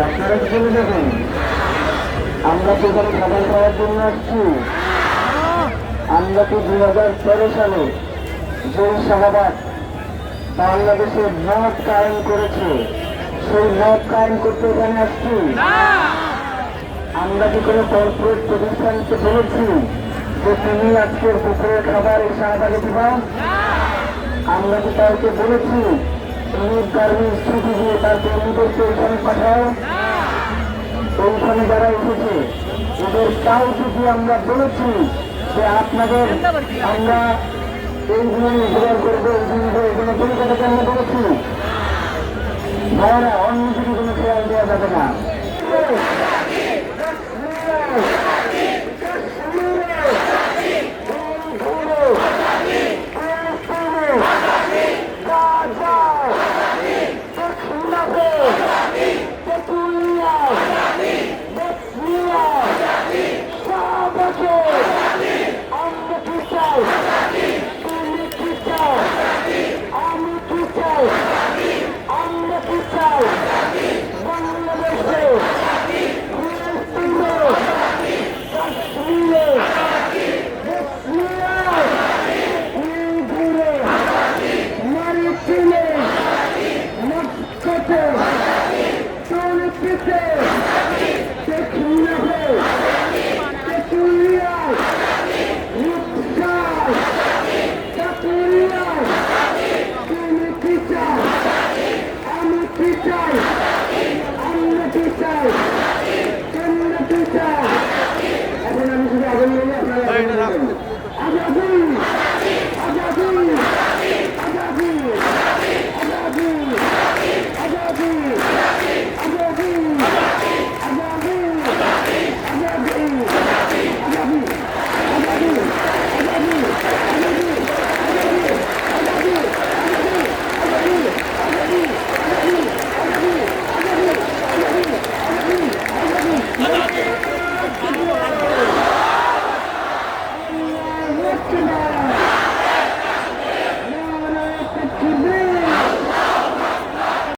আপনারা চলে যাবেন। আমরা তো এখানে খাবার খাওয়ার জন্য আসছি। আমরা তো 2013 সালে যে শাহবাগ বাংলাদেশে মদ কায়েম করেছে, সেই মদ কায়েম করতে এখানে আসছি। আমরা কি কোনো কর্পোরেট প্রতিষ্ঠানকে বলেছি যে তুমি আজকের দুপুরের খাবার এই শাহবাগে দিবা? আমরা কি তাদেরকে বলেছি তুমি গার্মেন্টস ছুটি দিয়ে তার কর্মীদেরকে ওইখানে পাঠাও? ওইখানে যারা এসেছে ওদের তাও যদি আমরা বলেছি যে আপনাদের আমরা এইগুলো রোজগার করবো, এগুলো পরিকল্পনা আমরা বলেছি। ভাইরা অন্য যদি কোনো খেয়াল দেওয়া যাবে না। Don't